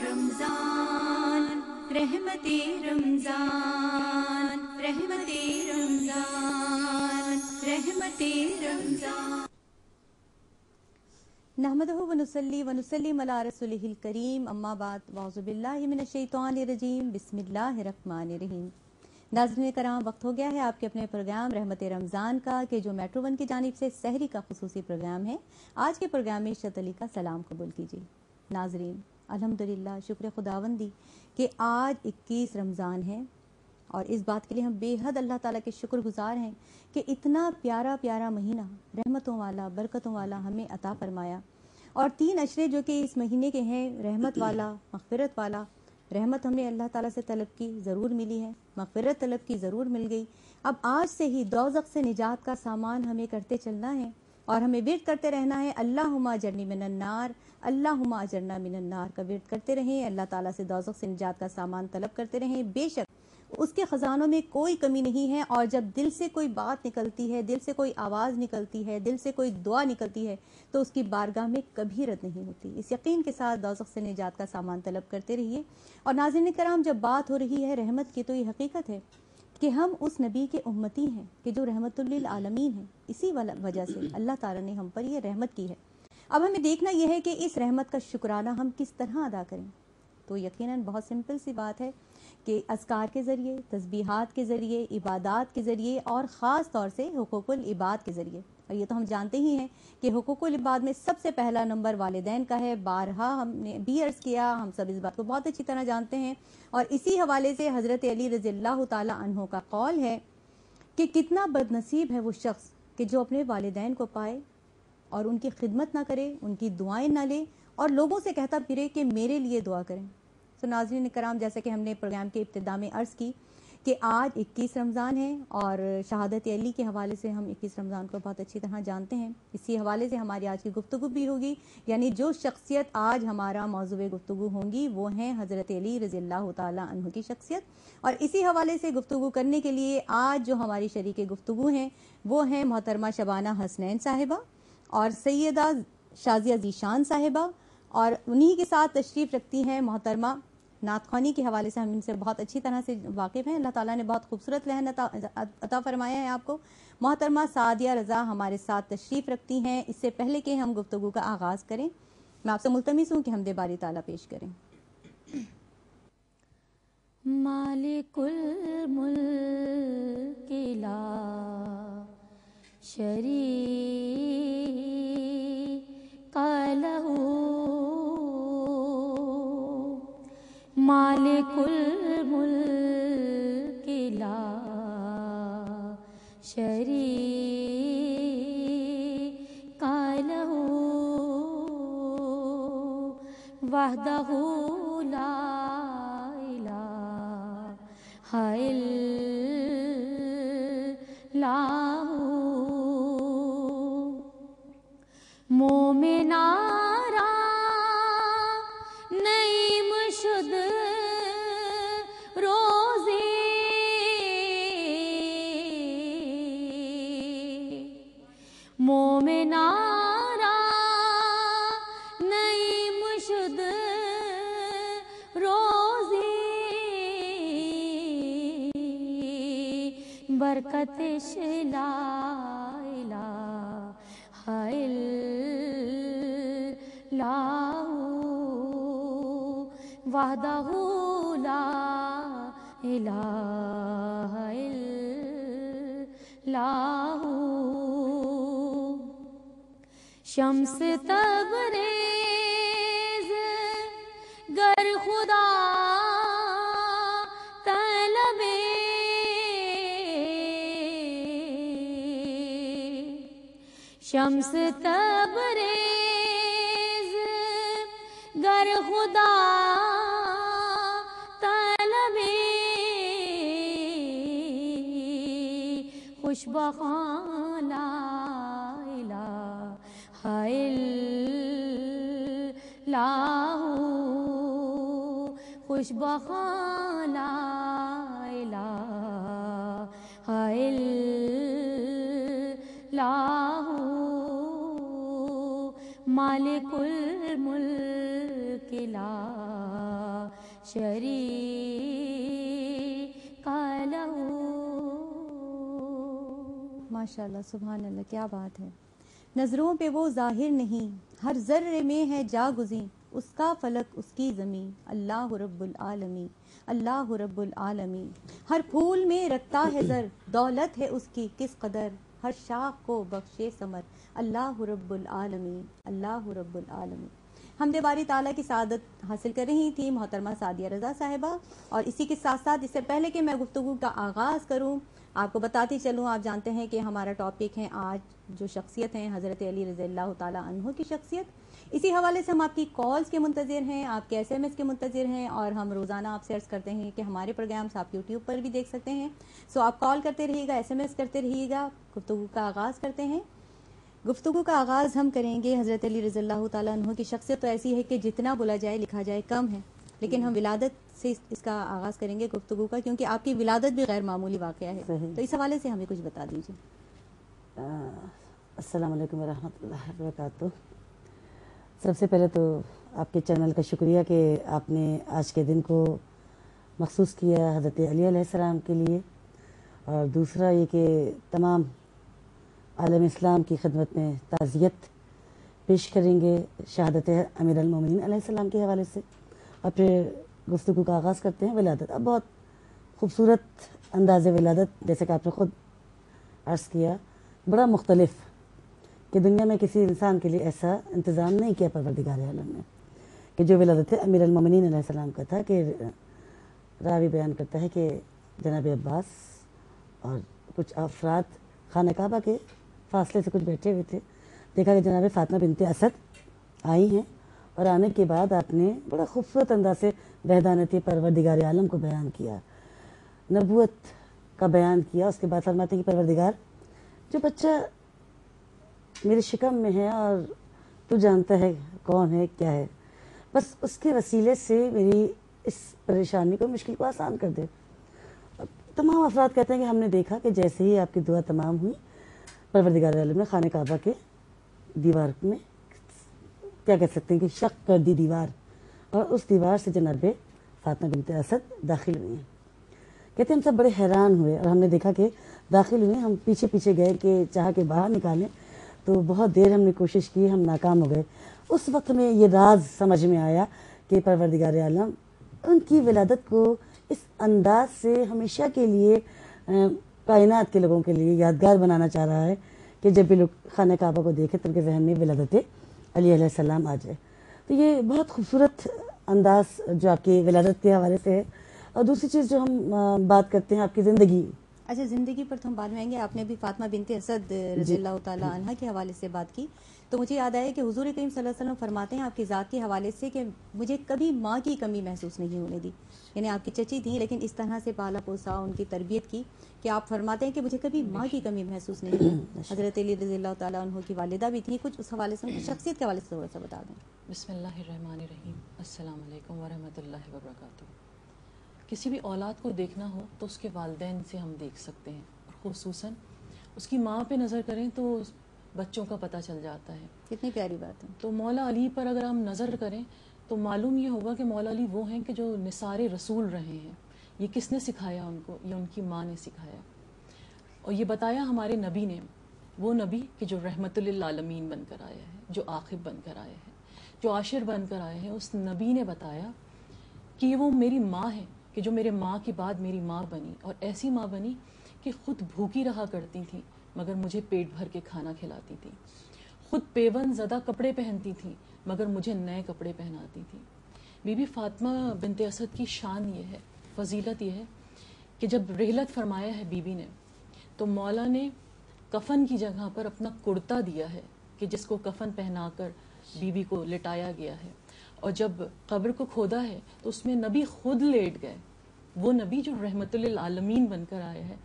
रमजान रहमते रमजान रहमते रमजान रहमते रमजान। नहमदुहु व नुसल्ली व नुसल्लिम अला रसूलिहिल करीम, अम्मा बाद, औज़ु बिल्लाहि मिनश शैतानिर रजीम, बिस्मिल्लाहिर रहमानिर रहीम। नाज़रीन कराम, वक्त हो गया है आपके अपने प्रोग्राम रहमत रमज़ान का, कि जो मेट्रो वन की जानिब से सहरी का खुसूसी प्रोग्राम है। आज के प्रोग्राम में इशरत अली का सलाम कबूल कीजिए। नाज़रीन, अल्हम्दुलिल्लाह, शुक्र खुदावंदी कि आज 21 रमज़ान है, और इस बात के लिए हम बेहद अल्लाह ताला के शुक्रगुजार हैं कि इतना प्यारा प्यारा महीना रहमतों वाला, बरकतों वाला हमें अता फरमाया। और 3 अशरे जो कि इस महीने के हैं, रहमत वाला, मग़फ़िरत वाला। रहमत हमने अल्लाह ताला से तलब की, ज़रूर मिली है। मग़फ़िरत तलब की, ज़रूर मिल गई। अब आज से ही दोज़ख से निजात का सामान हमें करते चलना है, और हमें विर्द करते रहना है, अल्लाहुम्मा अजरनी मिनन नार, अल्लाहुम्मा अजरना मिनन नार का विर्द करते रहें। अल्लाह ताला से दोज़ख से निजात का सामान तलब करते रहें। बेशक उसके ख़जानों में कोई कमी नहीं है, और जब दिल से कोई बात निकलती है, दिल से कोई आवाज़ निकलती है, दिल से कोई दुआ निकलती है, तो उसकी बारगाह में कभी रद्द नहीं होती। इस यकीन के साथ दोज़ख से निजात का सामान तलब करते रहिए। और नाज़रीन कराम, जब बात हो रही है रहमत की, तो ये हकीकत है कि हम उस नबी के उम्मती हैं कि जो रहमतुल लिल आलमीन है। इसी वजह से अल्लाह ताला ने हम पर ये रहमत की है। अब हमें देखना यह है कि इस रहमत का शुक्राना हम किस तरह अदा करें। तो यकीनन बहुत सिंपल सी बात है कि अज़कार के ज़रिए, तस्बीहात के ज़रिए, इबादात के ज़रिए, और ख़ास तौर से हुकूकुल इबाद के ज़रिए। और ये तो हम जानते ही हैं कि हुकूकुल इबाद में सबसे पहला नंबर वालिदैन का है। बारहा हमने भी अर्ज़ किया, हम सब इस बात को बहुत अच्छी तरह जानते हैं। और इसी हवाले से हज़रत अली रज़ियल्लाहु ताला अन्हु का कौल है कि कितना बदनसीब है वो शख्स कि जो अपने वालिदैन को पाए और उनकी खिदमत ना करे, उनकी दुआएं ना ले, और लोगों से कहता फिरे कि मेरे लिए दुआ करें। तो नाज़रीन कराम, जैसे कि हमने प्रोग्राम के इब्तिदा में अर्ज़ की कि आज 21 रमज़ान है, और शहादत अली के हवाले से हम 21 रमज़ान को बहुत अच्छी तरह जानते हैं। इसी हवाले से हमारी आज की गुफ्तगू भी होगी, यानी जो शख्सियत आज हमारा मौज़ूए गुफ्तगू होंगी वो हैं हज़रत अली रज़ियल्लाहु ताला अन्हु की शख्सियत। और इसी हवाले से गुफ्तगू करने के लिए आज जो हमारी शरीके गुफ्तगू हैं वो हैं मोहतरमा शबाना हसनैन साहिबा और सैयदा शाज़िया ज़ीशान साहिबा, और उन्हीं के साथ तशरीफ़ रखती हैं मोहतरमा नात ख़्वानी के हवाले से हम इनसे बहुत अच्छी तरह से वाकिफ़ हैं। अल्लाह ताला ने बहुत खूबसूरत लहन अता फरमाया है आपको। मोहतरमा सादिया रज़ा हमारे साथ तशरीफ़ रखती हैं। इससे पहले कि हम गुफ्तगू का आगाज़ करें, मैं आपसे मुल्तमिस हूँ कि हमदे बारी ताला पेश करें। मालिकुल मुल्क ला शरीका लहू, मालिकुल मुल्क ला शरीका लहू, वहदहू ला इलाहा इल्लल्लाहु। मोमिनारा नईम शुद रोज़े, मोमिनारा नईम शुद रोज़े, बरकतिश ला इलाहा इल्लल्लाहु, वहदहू ला इलाहा इल्लल्लाहु। शम्स तबरेज़ गर खुदा तलबे, शम्स तबरेज़ गर खुदा तलबे, खुशबखां ला इलाहा इल्लल्लाहु, खुशबखां ला इलाहा इल्लल्लाहु, मालिकुल मुल्क के ला शरीक लहू। माशाल्लाह, सुभान अल्लाह, क्या बात है। नजरों पे वो जाहिर नहीं, हर जर्रे में है जागुज़ी, उसका फलक उसकी ज़मीं, अल्लाह रब्बुल आलमीन, अल्लाह रब्बुल आलमीन। हर फूल में रखता है ज़र, दौलत है उसकी किस कदर, हर शाख को बख्शे समर, अल्लाह रब्बुल आलमीन, अल्लाह रब्बुल आलमीन। हमदे बारी ताला की सादत हासिल कर रही थी मोहतरमा सादिया रज़ा साहिबा। और इसी के साथ साथ इससे पहले कि मैं गुफ्तगू का आगाज़ करूं, आपको बताती चलूं, आप जानते हैं कि हमारा टॉपिक है आज जो शख्सियत हैं हज़रत अली रज़ियल्लाहु ताला अन्हु की शख्सियत। इसी हवाले से हम आपकी कॉल्स के मुंतज़िर हैं, आपके SMS के मुंतज़िर हैं, और हम रोज़ाना आपसे अर्ज़ करते हैं कि हमारे प्रोग्राम्स आप यूट्यूब पर भी देख सकते हैं। सो आप कॉल करते रहिएगा, SMS करते रहिएगा। गुफ्तगू का आगाज़ करते हैं। गुफ्तगू का आगाज़ हम करेंगे हज़रत अली रज़ियल्लाहु ताला अन्हु की शख्सियत तो ऐसी है कि जितना बोला जाए लिखा जाए कम है, लेकिन हम विलादत से इसका आगाज़ करेंगे गुफ्तगू का, क्योंकि आपकी विलादत भी गैर मामूली वाक़या है। तो इस हवाले से हमें कुछ बता दीजिए। अस्सलाम वालेकुम वरहमतुल्लाहि वबरकातुहू। सबसे पहले तो आपके चैनल का शुक्रिया कि आपने आज के दिन को मखसूस किया हज़रत अली अलैहिस्सलाम के लिए, और दूसरा ये कि तमाम आलम इस्लाम की खिदमत में ताज़ियत पेश करेंगे शहादत अमीर अल-मोमिनीन अलैहिस्सलाम के हवाले से, और फिर गुफ्तगू का आगाज़ करते हैं विलादत। अब बहुत खूबसूरत अंदाज़ विलादत, जैसे कि आपने ख़ुद अर्ज़ किया, बड़ा मुख्तलिफ कि दुनिया में किसी इंसान के लिए ऐसा इंतज़ाम नहीं किया परवरदिगार आलम ने कि जो विलादत अमीर अल-मोमिनीन अलैहिस्सलाम का था। कि रावी बयान करता है कि जनाब अब्बास और कुछ अफराद खाना काबा के फासले से कुछ बैठे हुए थे, देखा कि जनाब फ़ातिमा बिनते असद आई हैं, और आने के बाद आपने बड़ा खूबसूरत अंदाज से वहदानत परवरदिगार आलम को बयान किया, नबूवत का बयान किया। उसके बाद फरमाते हैं कि परवरदिगार, जो बच्चा मेरे शिकम में है और तू जानता है कौन है क्या है, बस उसके वसीले से मेरी इस परेशानी को, मुश्किल को आसान कर दे। तमाम अफराद कहते हैं कि हमने देखा कि जैसे ही आपकी दुआ तमाम हुई, परवरदिगार आलम ने खाने काबा के दीवार में, क्या कह सकते हैं कि शक कर दी दीवार, और उस दीवार से जनाब फ़ातिमा बिनते असद दाखिल हुई हैं। कहते हैं हम सब बड़े हैरान हुए, और हमने देखा कि दाखिल हुए, हम पीछे पीछे गए कि चाह के बाहर निकालें, तो बहुत देर हमने कोशिश की, हम नाकाम हो गए। उस वक्त में ये राज समझ में आया कि परवरदिगार आलम उनकी विलादत को इस अंदाज से हमेशा के लिए कायनात के लोगों के लिए यादगार बनाना चाह रहा है कि जब भी लोग खाना काबा को देखें तो उनके जहन में विलादत अली अलैहिस्सलाम आ जाए। तो ये बहुत खूबसूरत अंदाज जो आपकी विलादत के हवाले से है। और दूसरी चीज़ जो हम बात करते हैं आपकी ज़िंदगी। अच्छा, ज़िंदगी पर तो हम बाद में आएंगे। आपने भी फ़ातिमा बिनते असद रज़ियल्लाहु ताला अन्हा के हवाले से बात की, तो मुझे याद आया कि हुज़ूर करीम सल्लल्लाहु अलैहि वसल्लम फरमाते हैं आपकी ज़ात के हवाले से कि मुझे कभी माँ की कमी महसूस नहीं होने दी। यानी आपकी चची थी, लेकिन इस तरह से पाला पोसा, उनकी तरबियत की कि आप फरमाते हैं कि मुझे कभी माँ की कमी महसूस नहीं हुई। हज़रत अली रज़ियल्लाहु ताला अन्हु की वालिदा भी थी, कुछ उस हवाले से, उनकी शख्सियत के हवाले से थोड़ा सा बता दें। बिस्मिल्लाहिर्रहमानिर्रहीम, अस्सलाम वालेकुम वरहमतुल्लाहि वबरकातुहू। किसी भी औलाद को देखना हो तो उसके वालिदैन से हम देख सकते हैं, और ख़ुसूसन उसकी माँ पे नज़र करें तो बच्चों का पता चल जाता है। कितनी प्यारी बात है। तो मौला अली पर अगर हम नज़र करें तो मालूम ये होगा कि मौला अली वो हैं कि जो निसारे रसूल रहे हैं। ये किसने सिखाया उनको? ये उनकी माँ ने सिखाया, और ये बताया हमारे नबी ने, वो नबी कि जो रहमतुल लिल आलमीन बनकर आया है, जो आखिब बनकर आया है, जो आशिर बनकर आए हैं। उस नबी ने बताया कि ये वो मेरी माँ है, कि जो मेरे माँ के बाद मेरी माँ बनी, और ऐसी माँ बनी कि ख़ुद भूखी रहा करती थी मगर मुझे पेट भर के खाना खिलाती थी, ख़ुद पेवन ज़दा कपड़े पहनती थी मगर मुझे नए कपड़े पहनाती थी। बीबी फ़ातिमा बिनते असद की शान ये है, फजीलत ये है कि जब रिहलत फरमाया है बीबी ने, तो मौला ने कफ़न की जगह पर अपना कुर्ता दिया है कि जिसको कफ़न पहनाकर बीबी को लिटाया गया है। और जब कब्र को खोदा है तो उसमें नबी खुद लेट गए। वो नबी जो रहमतुल लिल आलमीन बनकर आया है,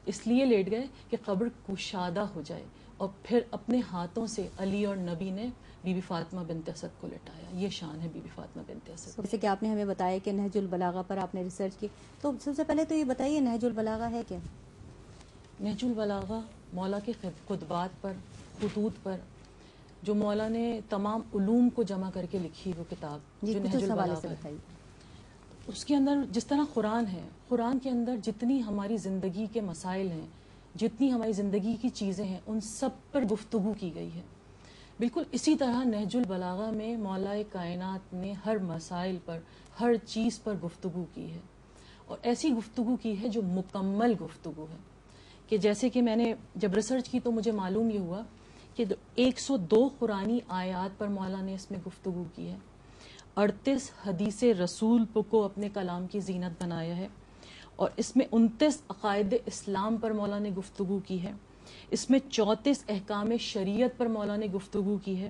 इसलिए लेट गए कि कब्र कुशादा हो जाए, और फिर अपने हाथों से अली और नबी ने बीबी फ़ातिमा बिनते असद को लिटाया। ये शान है बीबी फ़ातिमा बिनते असद। जैसे कि आपने हमें बताया कि नहजुल बलागा पर आपने रिसर्च की, तो सबसे पहले तो ये बताइए नहजुल बलागा है क्या? नहजुल बलागा मौला के खुतबात पर, खुतूत पर جو مولا نے تمام علوم کو جمع کر کے لکھی وہ کتاب جی جو کچھ نہج اس حوالے سے البلاغہ ہے، بتائیے. اس کے اندر جس طرح قرآن ہے، قرآن کے اندر جتنی ہماری زندگی کے مسائل ہیں، جتنی ہماری زندگی کی چیزیں ہیں، ان سب پر گفتگو کی گئی ہے. بالکل اسی طرح نہج البلاغہ میں مولا کائنات نے ہر مسائل پر، ہر چیز پر گفتگو کی ہے، اور ایسی گفتگو کی ہے جو مکمل گفتگو ہے. کہ جیسے کہ میں نے جب ریسرچ کی تو مجھے معلوم یہ ہوا کہ 102 قرآنی آیات پر مولا نے اس میں گفتگو کی ہے، 38 حدیث رسول کو اپنے کلام کی زینت بنایا ہے، اور اس میں 29 عقائد اسلام پر مولا نے گفتگو کی ہے، اس میں 34 احکام شریعت پر مولا نے گفتگو کی ہے،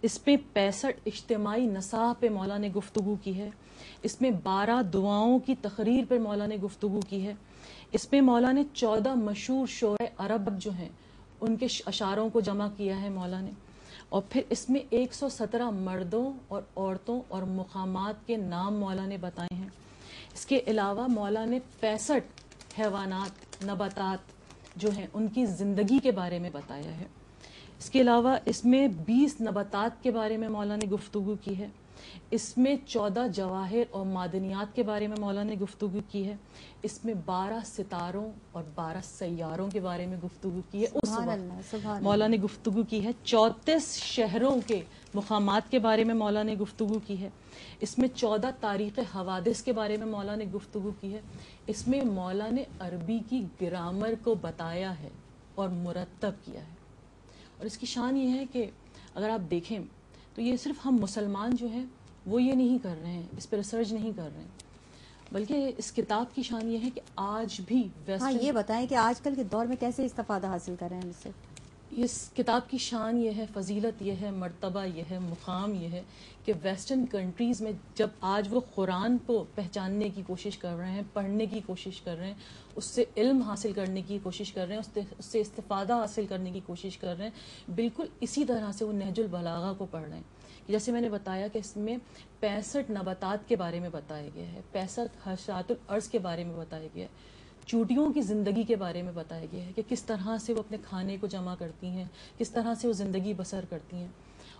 اس میں 65 اجتماعی نصاح پہ مولا نے گفتگو کی ہے، اس میں 12 دعاؤں کی تقریر پر مولا نے گفتگو کی ہے، اس میں مولا نے 14 مشہور شعرائے عرب جو ہیں ان کے اشعاروں کو جمع کیا ہے مولا نے، اور پھر اس میں 117 مردوں اور عورتوں اور مقامات کے نام مولا نے بتائے ہیں. اس کے علاوہ مولا نے 65 حیوانات، نباتات جو ہیں ان کی زندگی کے بارے میں بتایا ہے. اس کے علاوہ اس میں 20 نباتات کے بارے میں مولا نے گفتگو کی ہے، اس میں 14 جواہر اور معدنیات کے بارے میں مولا نے گفتگو کی ہے، اس میں 12 ستاروں اور 12 سیاروں کے بارے میں گفتگو کی ہے. اس سبحان وقت اللہ، سبحان مولا اللہ. نے گفتگو کی ہے. 34 شہروں کے مقامات کے بارے میں مولا نے گفتگو کی ہے. اس میں 14 تاریخ حوادث کے بارے میں مولا نے گفتگو کی ہے. اس میں مولا نے عربی کی گرامر کو بتایا ہے اور مرتب کیا ہے. اور اس کی شان یہ ہے کہ اگر آپ دیکھیں تو یہ صرف ہم مسلمان جو ہیں وہ یہ نہیں کر رہے ہیں، اس پہ ریسرچ نہیں کر رہے ہیں، بلکہ اس کتاب کی شان یہ ہے کہ آج بھی ہاں ویسٹرن یہ بتائیں کہ آج کل کے دور میں کیسے استفادہ حاصل کر رہے ہیں اس سے. اس کتاب کی شان یہ ہے، فضیلت یہ ہے، مرتبہ یہ ہے، مقام یہ ہے کہ ویسٹرن کنٹریز میں جب آج وہ قرآن کو پہچاننے کی کوشش کر رہے ہیں، پڑھنے کی کوشش کر رہے ہیں، اس سے علم حاصل کرنے کی کوشش کر رہے ہیں، اس سے استفادہ حاصل کرنے کی کوشش کر رہے ہیں، بالکل اسی طرح سے وہ نہج البلاغہ کو پڑھ رہے ہیں. جیسے میں نے بتایا کہ اس میں 65 نباتات کے بارے میں بتایا گیا ہے، 65 حشرات الارض کے بارے میں بتایا گیا ہے، چوٹیوں کی زندگی کے بارے میں بتایا گیا ہے کہ کس طرح سے وہ اپنے کھانے کو جمع کرتی ہیں، کس طرح سے وہ زندگی بسر کرتی ہیں.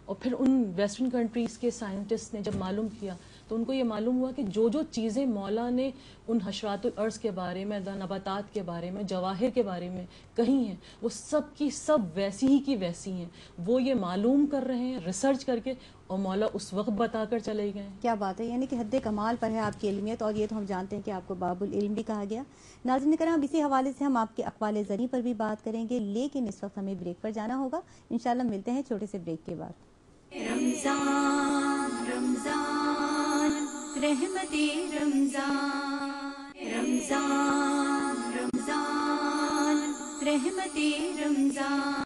اور پھر ان ویسٹرن کنٹریز کے سائنٹسٹ نے جب معلوم کیا تو ان کو یہ معلوم ہوا کہ جو جو چیزیں مولا نے ان حشرات الارض کے بارے میں، نباتات کے بارے میں، جواہر کے بارے میں کہی ہیں، وہ سب کی سب ویسی ہی کی ویسی ہیں. وہ یہ معلوم کر رہے ہیں ریسرچ کر کے، اور مولا اس وقت بتا کر چلے گئے. کیا بات ہے، یعنی کہ حد کمال پر ہے آپ کی علمیت، اور یہ تو ہم جانتے ہیں کہ آپ کو باب العلم بھی کہا گیا. ناظرین کرام، اسی حوالے سے ہم آپ کے اقوال زری پر بھی بات کریں گے، لیکن اس وقت ہمیں بریک پر جانا ہوگا. انشاءاللہ ملتے ہیں چھوٹے سے بریک کے بعد. رمضان رمضان رحمت رمضان رمضان رمضان رحمت رمضان